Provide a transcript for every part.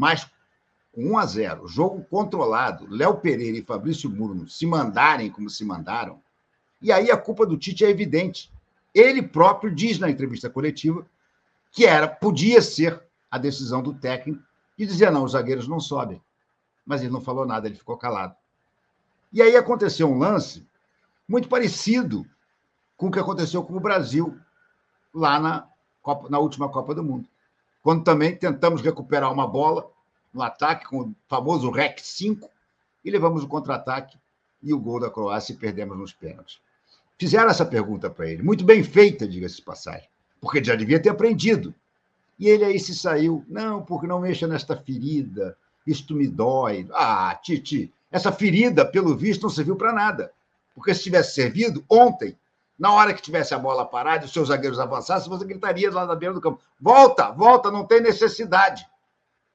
Mas com 1-0, jogo controlado, Léo Pereira e Fabrício Bruno se mandarem como se mandaram, e aí a culpa do Tite é evidente. Ele próprio diz na entrevista coletiva que podia ser a decisão do técnico de dizer, não, os zagueiros não sobem. Mas ele não falou nada, ele ficou calado. E aí aconteceu um lance muito parecido com o que aconteceu com o Brasil lá na última Copa do Mundo, quando também tentamos recuperar uma bola no ataque com o famoso REC 5 e levamos o contra-ataque e o gol da Croácia e perdemos nos pênaltis. Fizeram essa pergunta para ele, muito bem feita, diga-se de passagem, porque ele já devia ter aprendido. E ele aí se saiu, não, porque não mexa nesta ferida, isto me dói. Ah, Tite, essa ferida, pelo visto, não serviu para nada. Porque se tivesse servido, ontem, na hora que tivesse a bola parada e os seus zagueiros avançassem, você gritaria lá na beira do campo, volta, volta, não tem necessidade.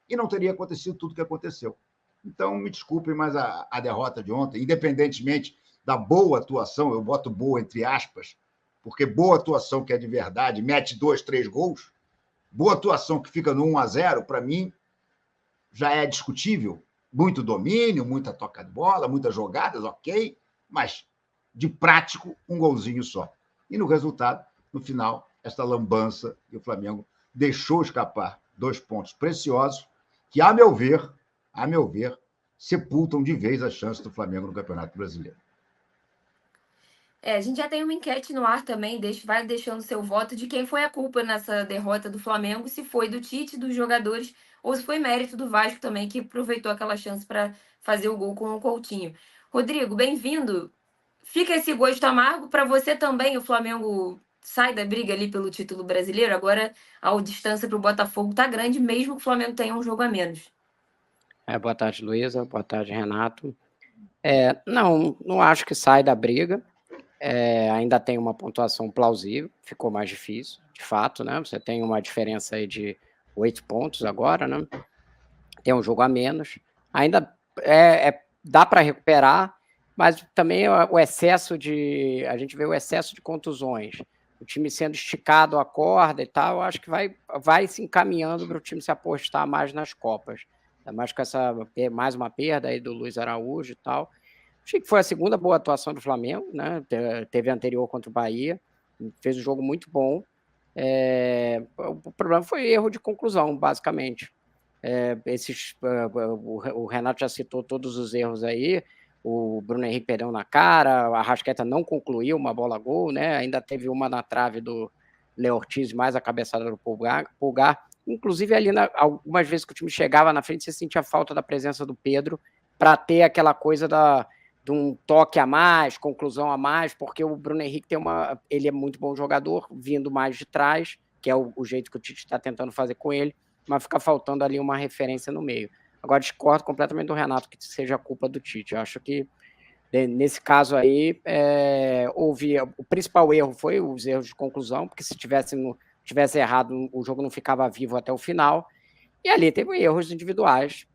E não teria acontecido tudo o que aconteceu. Então, me desculpem, mas a derrota de ontem, independentemente da boa atuação, eu boto boa entre aspas, porque boa atuação que é de verdade, mete 2, 3 gols, boa atuação que fica no 1-0, para mim, já é discutível. Muito domínio, muita toca de bola, muitas jogadas, ok, mas de prático, um golzinho só. E no resultado, no final, esta lambança que o Flamengo deixou escapar 2 pontos preciosos que, a meu ver, sepultam de vez a chance do Flamengo no Campeonato Brasileiro. A gente já tem uma enquete no ar também, vai deixando seu voto de quem foi a culpa nessa derrota do Flamengo, se foi do Tite, dos jogadores, ou se foi mérito do Vasco também, que aproveitou aquela chance para fazer o gol com o Coutinho. Rodrigo, bem-vindo. Fica esse gosto amargo para você também, o Flamengo sai da briga ali pelo título brasileiro, agora a distância para o Botafogo está grande, mesmo que o Flamengo tenha um jogo a menos. Boa tarde, Luísa, boa tarde, Renato. Não acho que sai da briga. Ainda tem uma pontuação plausível, ficou mais difícil, de fato, né? Você tem uma diferença aí de 8 pontos agora, né? Tem um jogo a menos. Ainda dá para recuperar, mas também o excesso de... A gente vê o excesso de contusões. O time sendo esticado a corda e tal, eu acho que vai se encaminhando para o time se apostar mais nas Copas. Ainda mais com mais uma perda aí do Luiz Araújo e tal. Achei que foi a segunda boa atuação do Flamengo, né? Teve a anterior contra o Bahia, fez um jogo muito bom. O problema foi erro de conclusão, basicamente. O Renato já citou todos os erros aí. O Bruno Henrique perdeu na cara, a Arrascaeta não concluiu uma bola gol, né? Ainda teve uma na trave do Léo Ortiz, mais a cabeçada do Pulgar. Inclusive, ali, algumas vezes que o time chegava na frente, você sentia falta da presença do Pedro para ter aquela coisa de um toque a mais, conclusão a mais, porque o Bruno Henrique ele é muito bom jogador, vindo mais de trás, que é o jeito que o Tite está tentando fazer com ele, mas fica faltando ali uma referência no meio. Agora, discordo completamente do Renato que seja culpa do Tite. Eu acho que, nesse caso aí, o principal erro foi os erros de conclusão, porque se tivesse errado, o jogo não ficava vivo até o final, e ali teve erros individuais,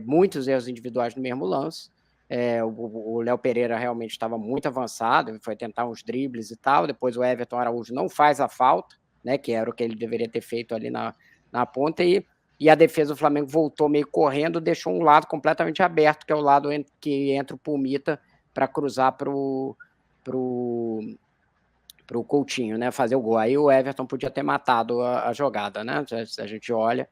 muitos erros individuais no mesmo lance. O Léo Pereira realmente estava muito avançado, foi tentar uns dribles e tal, depois o Everton Araújo não faz a falta, né, que era o que ele deveria ter feito ali na ponta, e a defesa do Flamengo voltou meio correndo, deixou um lado completamente aberto, que é o lado que entra o Pulmita para cruzar pro Coutinho, né, fazer o gol. Aí o Everton podia ter matado a jogada, né, se a gente olha.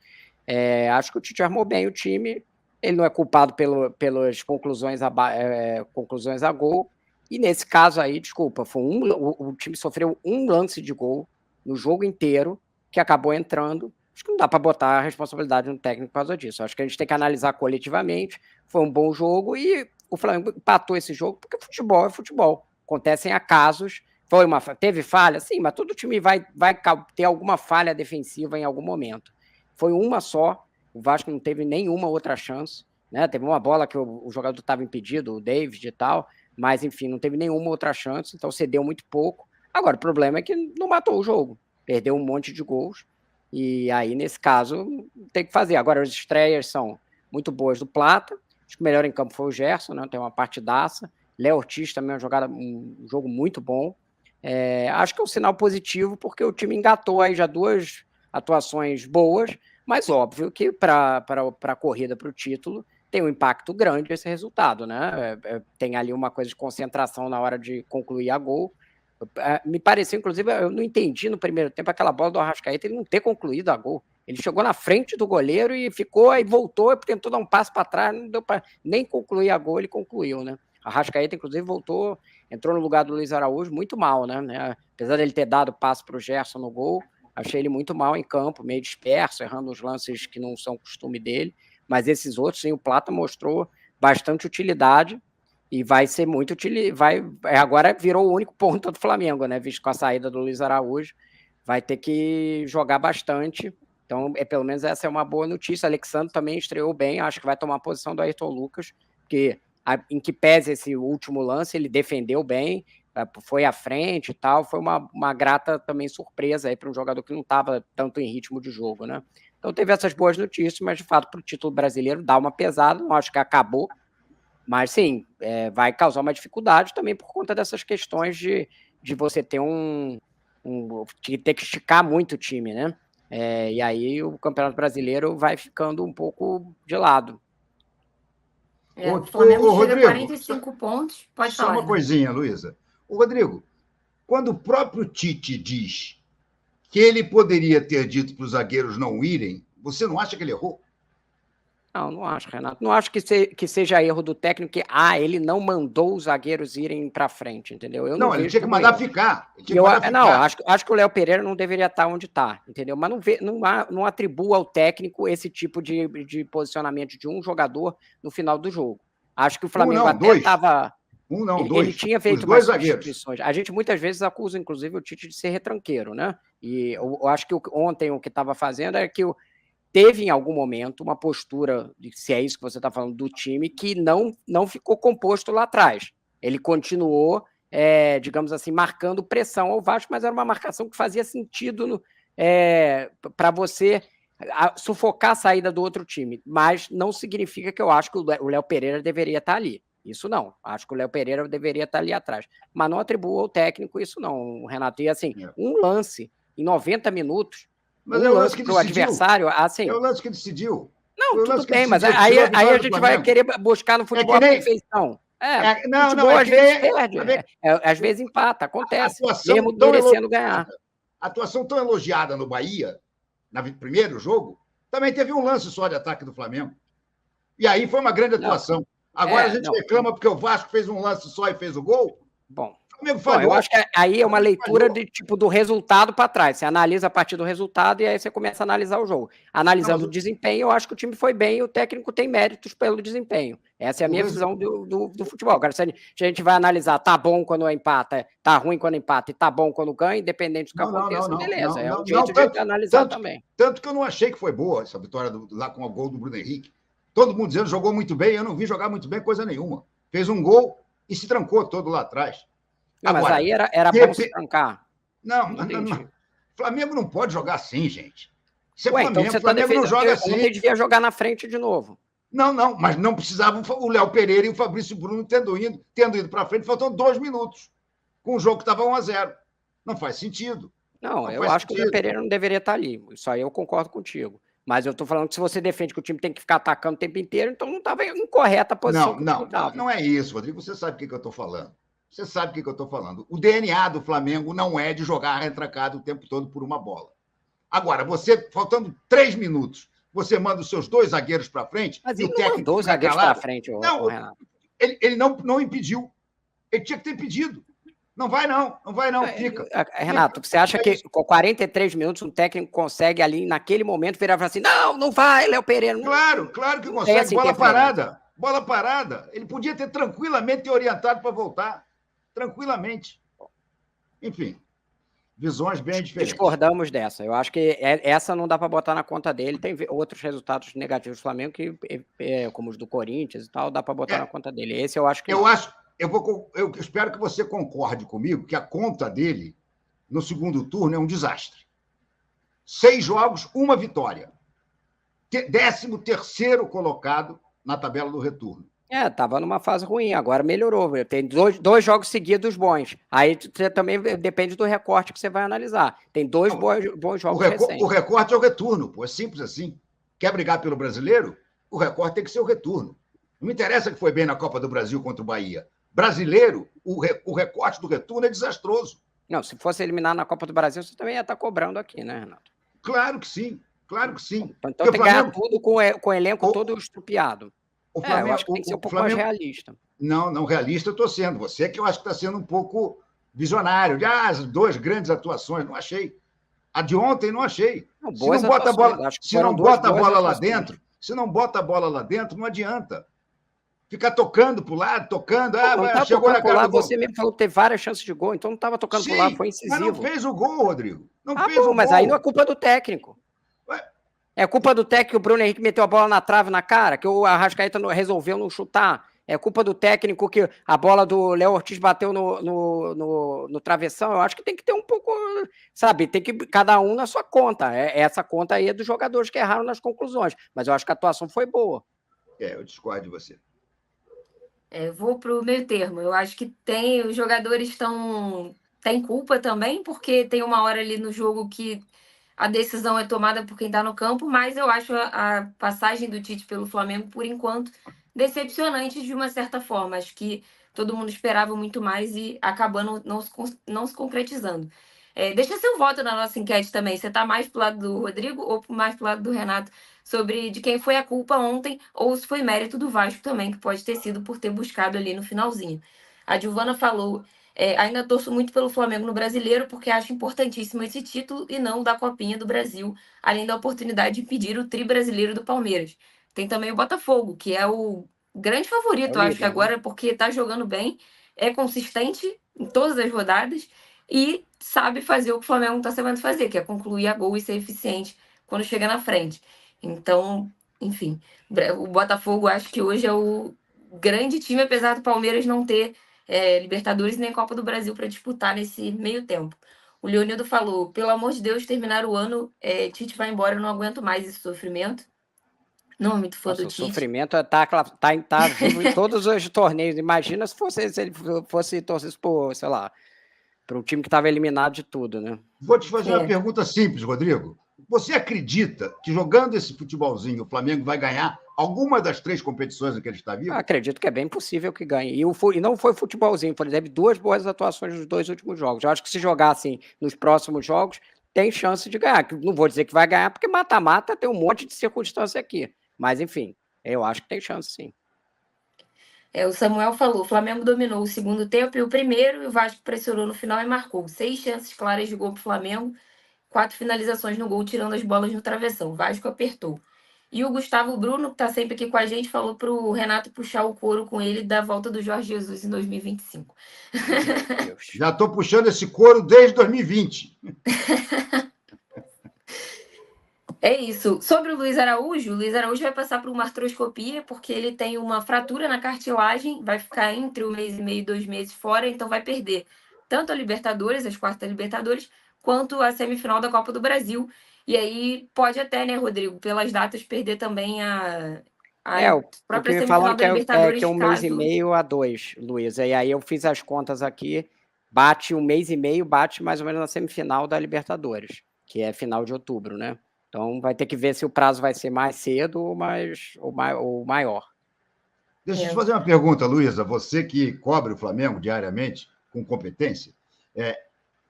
Acho que o Tite armou bem o time, ele não é culpado pelas conclusões a gol, e nesse caso aí, desculpa, o time sofreu um lance de gol no jogo inteiro, que acabou entrando. Acho que não dá para botar a responsabilidade no técnico por causa disso. Acho que a gente tem que analisar coletivamente. Foi um bom jogo e o Flamengo empatou esse jogo, porque futebol é futebol. Acontecem acasos. Teve falha? Sim, mas todo time vai ter alguma falha defensiva em algum momento. Foi uma só. O Vasco não teve nenhuma outra chance, né? Teve uma bola que o jogador estava impedido, o David e tal, mas, enfim, não teve nenhuma outra chance, então cedeu muito pouco. Agora, o problema é que não matou o jogo, perdeu um monte de gols, e aí, nesse caso, tem que fazer. Agora, as estreias são muito boas do Plata, acho que o melhor em campo foi o Gerson, né? Tem uma partidaça. Léo Ortiz também um jogo muito bom. Acho que é um sinal positivo, porque o time engatou aí já 2 atuações boas, Mas óbvio que para a corrida para o título tem um impacto grande esse resultado, né? Tem ali uma coisa de concentração na hora de concluir a gol. Me pareceu, inclusive, eu não entendi no primeiro tempo aquela bola do Arrascaeta ele não ter concluído a gol. Ele chegou na frente do goleiro e ficou, aí voltou, tentou dar um passo para trás, não deu para nem concluir a gol, ele concluiu, né? A Arrascaeta, inclusive, voltou, entrou no lugar do Luiz Araújo muito mal, né? Apesar dele ter dado passo para o Gerson no gol, achei ele muito mal em campo, meio disperso, errando os lances que não são costume dele, mas esses outros, sim, o Plata mostrou bastante utilidade e vai ser muito agora virou o único ponto do Flamengo, né? Visto com a saída do Luiz Araújo, vai ter que jogar bastante. Então, pelo menos essa é uma boa notícia. Alexandre também estreou bem, acho que vai tomar a posição do Ayrton Lucas, porque em que pese esse último lance, ele defendeu bem, foi à frente e tal, foi uma grata também surpresa aí para um jogador que não estava tanto em ritmo de jogo, né? Então teve essas boas notícias, mas de fato para o título brasileiro dá uma pesada, não acho que acabou, mas sim, vai causar uma dificuldade também por conta dessas questões de você ter de ter que esticar muito o time, né? E aí o Campeonato Brasileiro vai ficando um pouco de lado. O Flamengo chega Rodrigo, a 45 pontos. Pode falar. Só uma coisinha, Luísa. Rodrigo, quando o próprio Tite diz que ele poderia ter dito para os zagueiros não irem, você não acha que ele errou? Não acho, Renato. Não acho que seja erro do técnico que ele não mandou os zagueiros irem para frente, entendeu? Eu não ele tinha que mandar ficar. Acho que o Léo Pereira não deveria estar onde está, entendeu? Mas não atribua ao técnico esse tipo de posicionamento de um jogador no final do jogo. Acho que o Flamengo até estava... Ele tinha feito mais substituições. A gente muitas vezes acusa, inclusive, o Tite de ser retranqueiro, né? E eu acho que ontem o que estava fazendo é que teve em algum momento uma postura, se é isso que você está falando, do time, que não ficou composto lá atrás. Ele continuou, digamos assim, marcando pressão ao Vasco, mas era uma marcação que fazia sentido para você sufocar a saída do outro time. Mas não significa que eu acho que o Léo Pereira deveria estar ali. Isso não. Acho que o Léo Pereira deveria estar ali atrás. Mas não atribua ao técnico isso não, Renato. E assim, um lance em 90 minutos, mas é o lance que decidiu. Adversário, assim... É o lance que decidiu. Não, tudo bem, mas aí a gente vai querer buscar no futebol a perfeição. Às vezes perde, às vezes empata, acontece, mesmo merecendo ganhar. A atuação tão elogiada no Bahia, no primeiro jogo, também teve um lance só de ataque do Flamengo. E aí foi uma grande atuação. Agora a gente reclama porque o Vasco fez um lance só e fez o gol. Bom, eu acho que aí é uma leitura do resultado para trás. Você analisa a partir do resultado e aí você começa a analisar o jogo. Analisando o desempenho, eu acho que o time foi bem e o técnico tem méritos pelo desempenho. Essa é a minha visão do futebol. Agora, se a gente vai analisar, tá bom quando empata, tá ruim quando empata e tá bom quando ganha, independente do que aconteça, beleza. É um jeito de analisar também. Tanto que eu não achei que foi boa essa vitória lá com o gol do Bruno Henrique. Todo mundo dizendo jogou muito bem, eu não vi jogar muito bem coisa nenhuma. Fez um gol e se trancou todo lá atrás. Agora, mas aí era bom se trancar. Não. Flamengo não pode jogar assim, gente. Isso é Flamengo, então você Flamengo não joga assim. Ontem devia jogar na frente de novo. Não, mas não precisava o Léo Pereira e o Fabrício Bruno tendo ido para frente, faltando 2 minutos, com o jogo que estava 1-0. Não faz sentido. Não eu acho que o Léo Pereira não deveria estar ali. Isso aí eu concordo contigo. Mas eu estou falando que se você defende que o time tem que ficar atacando o tempo inteiro, então não estava incorreta a posição. Não é isso, Rodrigo. Você sabe o que eu estou falando. Você sabe o que eu estou falando. O DNA do Flamengo não é de jogar retrancado o tempo todo por uma bola. Agora, você, faltando 3 minutos, você manda os seus 2 zagueiros para frente. Mas ele não mandou os zagueiros para frente, Renato. Ele não impediu. Ele tinha que ter impedido. Não vai não, fica. Renato, você acha que com 43 minutos um técnico consegue ali, naquele momento, virar e falar assim, não vai, Léo Pereira. Claro que consegue, bola parada. Ele podia ter tranquilamente orientado para voltar. Tranquilamente. Enfim, visões bem diferentes. Discordamos dessa. Eu acho que essa não dá para botar na conta dele. Tem outros resultados negativos do Flamengo, que, como os do Corinthians e tal, dá para botar na conta dele. Esse eu acho que... Eu espero que você concorde comigo que a conta dele, no segundo turno, é um desastre. 6 jogos, 1 vitória. 13º colocado na tabela do retorno. Tava numa fase ruim, agora melhorou. Tem dois jogos seguidos bons. Aí você também depende do recorte que você vai analisar. Tem dois bons jogos recentes. O recorte é o retorno, pô. É simples assim. Quer brigar pelo brasileiro? O recorte tem que ser o retorno. Não me interessa que foi bem na Copa do Brasil contra o Bahia. Brasileiro, o recorte do retorno é desastroso. Não, se fosse eliminar na Copa do Brasil, você também ia estar cobrando aqui, né, Renato? Claro que sim, claro que sim. Então tem que ganhar tudo com o elenco todo estrupiado. Eu acho que tem que ser um pouco mais realista. Não, realista eu estou sendo. Você que eu acho que está sendo um pouco visionário. As duas grandes atuações, não achei. A de ontem não achei. Se não bota a bola, se não bota a bola lá dentro, não adianta. Ficar tocando para o lado, tocando. Chegou na cara do gol. Você mesmo falou que teve várias chances de gol, então não estava tocando para o lado, foi incisivo. Mas não fez o gol, Rodrigo. Não fez o gol. Mas aí não é culpa do técnico. É culpa do técnico que o Bruno Henrique meteu a bola na trave na cara, que o Arrascaeta resolveu não chutar. É culpa do técnico que a bola do Léo Ortiz bateu no travessão. Eu acho que tem que ter um pouco, sabe? Tem que cada um na sua conta. Essa conta aí é dos jogadores que erraram nas conclusões. Mas eu acho que a atuação foi boa. Eu discordo de você. Vou para o meio termo. Eu acho que os jogadores têm culpa também, porque tem uma hora ali no jogo que a decisão é tomada por quem está no campo, mas eu acho a passagem do Tite pelo Flamengo, por enquanto, decepcionante de uma certa forma. Acho que todo mundo esperava muito mais e acabando não se concretizando. Deixa seu voto na nossa enquete também. Você está mais pro lado do Rodrigo ou mais pro lado do Renato sobre de quem foi a culpa ontem ou se foi mérito do Vasco também, que pode ter sido por ter buscado ali no finalzinho. A Giovana falou: ainda torço muito pelo Flamengo no Brasileiro porque acho importantíssimo esse título e não da Copinha do Brasil, além da oportunidade de pedir o tri brasileiro do Palmeiras. Tem também o Botafogo, que é o grande favorito, acho que agora, porque está jogando bem, é consistente em todas as rodadas e sabe fazer o que o Flamengo está sabendo fazer, que é concluir a gol e ser eficiente quando chega na frente. Então, enfim, o Botafogo acho que hoje é o grande time, apesar do Palmeiras não ter Libertadores nem Copa do Brasil para disputar nesse meio tempo. O Leonildo falou: pelo amor de Deus, terminar o ano, Tite vai embora, eu não aguento mais esse sofrimento. Não, muito fã do Tite. O sofrimento tá vivo em todos os torneios. Imagina se ele fosse torcer por, sei lá, para um time que estava eliminado de tudo, né? Vou te fazer uma pergunta simples, Rodrigo. Você acredita que jogando esse futebolzinho o Flamengo vai ganhar alguma das 3 competições em que ele está vivo? Eu acredito que é bem possível que ganhe. E não foi futebolzinho, por exemplo, 2 boas atuações nos 2 últimos jogos. Eu acho que se jogar assim nos próximos jogos, tem chance de ganhar. Não vou dizer que vai ganhar, porque mata-mata tem um monte de circunstância aqui. Mas, enfim, eu acho que tem chance, sim. O Samuel falou: o Flamengo dominou o segundo tempo e o primeiro, e o Vasco pressionou no final e marcou. 6 chances claras de gol para o Flamengo, 4 finalizações no gol, tirando as bolas no travessão. O Vasco apertou. E o Gustavo Bruno, que está sempre aqui com a gente, falou para o Renato puxar o couro com ele da volta do Jorge Jesus em 2025. Já estou puxando esse couro desde 2020. É isso. Sobre o Luiz Araújo vai passar por uma artroscopia, porque ele tem uma fratura na cartilagem, vai ficar entre 1 mês e meio e 2 meses fora, então vai perder tanto a Libertadores, as quartas da Libertadores, quanto a semifinal da Copa do Brasil. E aí pode até, né, Rodrigo, pelas datas, perder também a própria semifinal da Libertadores. Que é 1 mês e meio a 2, Luiz. E aí eu fiz as contas aqui, bate 1 mês e meio, bate mais ou menos na semifinal da Libertadores, que é final de outubro, né? Então, vai ter que ver se o prazo vai ser mais cedo ou maior. Deixa eu te fazer uma pergunta, Luísa. Você que cobre o Flamengo diariamente, com competência,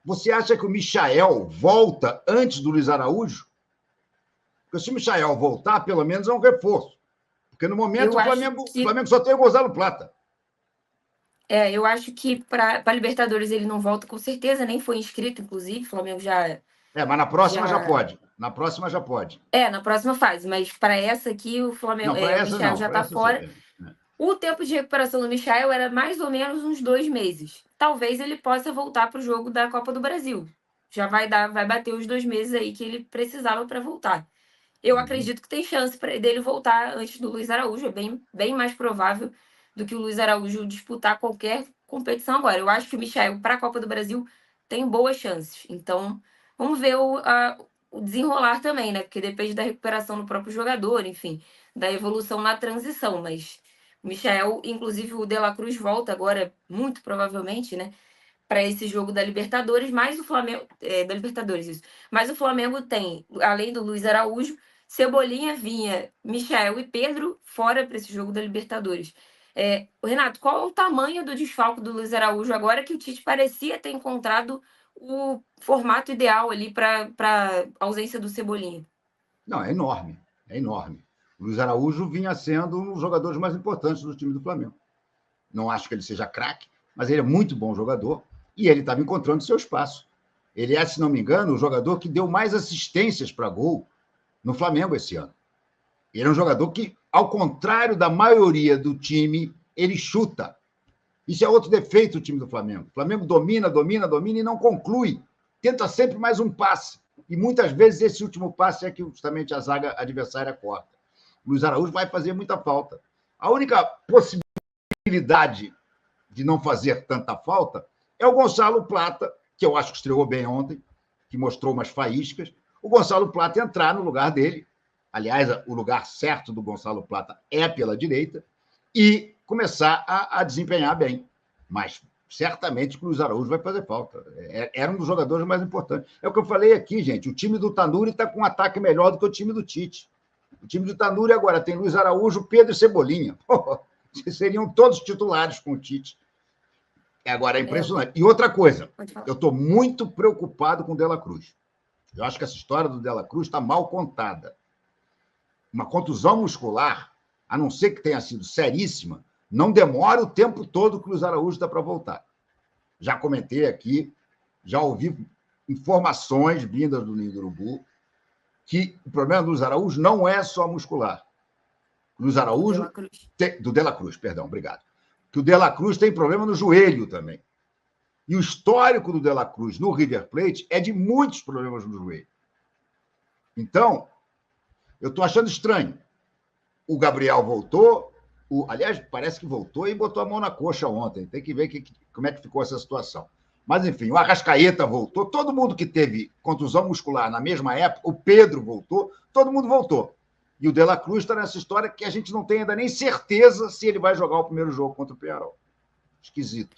você acha que o Michael volta antes do Luiz Araújo? Porque se o Michael voltar, pelo menos é um reforço. Porque no momento o Flamengo só tem o Gonzalo Plata. Eu acho que para a Libertadores ele não volta com certeza, nem foi inscrito, inclusive. O Flamengo já... mas na próxima já pode. Na próxima já pode. Na próxima fase. Mas para essa aqui, o Flamengo, o Michael já está fora. O tempo de recuperação do Michael era mais ou menos uns 2 meses. Talvez ele possa voltar para o jogo da Copa do Brasil. Já vai bater os 2 meses aí que ele precisava para voltar. Eu acredito que tem chance dele voltar antes do Luiz Araújo. É bem mais provável do que o Luiz Araújo disputar qualquer competição agora. Eu acho que o Michael, para a Copa do Brasil, tem boas chances. Então, vamos ver o desenrolar também, né? Porque depende da recuperação do próprio jogador, enfim, da evolução na transição. Mas O Michael, inclusive o De La Cruz volta agora, muito provavelmente, né? Para esse jogo da Libertadores, mas o Flamengo. Da Libertadores, isso. Mas o Flamengo tem, além do Luiz Araújo, Cebolinha, Vinha, Michael e Pedro fora para esse jogo da Libertadores. Renato, qual é o tamanho do desfalque do Luiz Araújo agora que o Tite parecia ter encontrado o formato ideal ali para a ausência do Cebolinha? Não, é enorme, é enorme. O Luiz Araújo vinha sendo um dos jogadores mais importantes do time do Flamengo. Não acho que ele seja craque, mas ele é muito bom jogador e ele estava encontrando seu espaço. Ele é, se não me engano, o jogador que deu mais assistências para gol no Flamengo esse ano. Ele é um jogador que, ao contrário da maioria do time, ele chuta. Isso é outro defeito do time do Flamengo. O Flamengo domina e não conclui. Tenta sempre mais um passe. E muitas vezes esse último passe é que justamente a zaga adversária corta. O Luiz Araújo vai fazer muita falta. A única possibilidade de não fazer tanta falta é o Gonçalo Plata, que eu acho que estreou bem ontem, que mostrou umas faíscas. O Gonçalo Plata entrar no lugar dele. Aliás, o lugar certo do Gonçalo Plata é pela direita, e começar a desempenhar bem. Mas certamente o Luiz Araújo vai fazer falta. Era um dos jogadores mais importantes. É o que eu falei aqui, gente. O time do Tanuri está com um ataque melhor do que o time do Tite. O time do Tanuri agora tem Luiz Araújo, Pedro e Cebolinha. Seriam todos titulares com o Tite. Agora é impressionante. E outra coisa, eu estou muito preocupado com o De La Cruz. Eu acho que essa história do De La Cruz está mal contada. Uma contusão muscular, a não ser que tenha sido seríssima, não demora o tempo todo que o Luiz Araújo está para voltar. Já comentei aqui, já ouvi informações vindas do Ninho do Urubu, que o problema do Luiz Araújo não é só muscular. O Luiz Araújo... do De La Cruz, perdão, obrigado. Que o De La Cruz tem problema no joelho também. E o histórico do De La Cruz no River Plate é de muitos problemas no joelho. Então, eu estou achando estranho. O Gabriel voltou, aliás, parece que voltou e botou a mão na coxa ontem. Tem que ver como é que ficou essa situação. Mas, enfim, o Arrascaeta voltou, todo mundo que teve contusão muscular na mesma época, o Pedro voltou, todo mundo voltou. E o De La Cruz está nessa história que a gente não tem ainda nem certeza se ele vai jogar o primeiro jogo contra o Peñarol. Esquisito.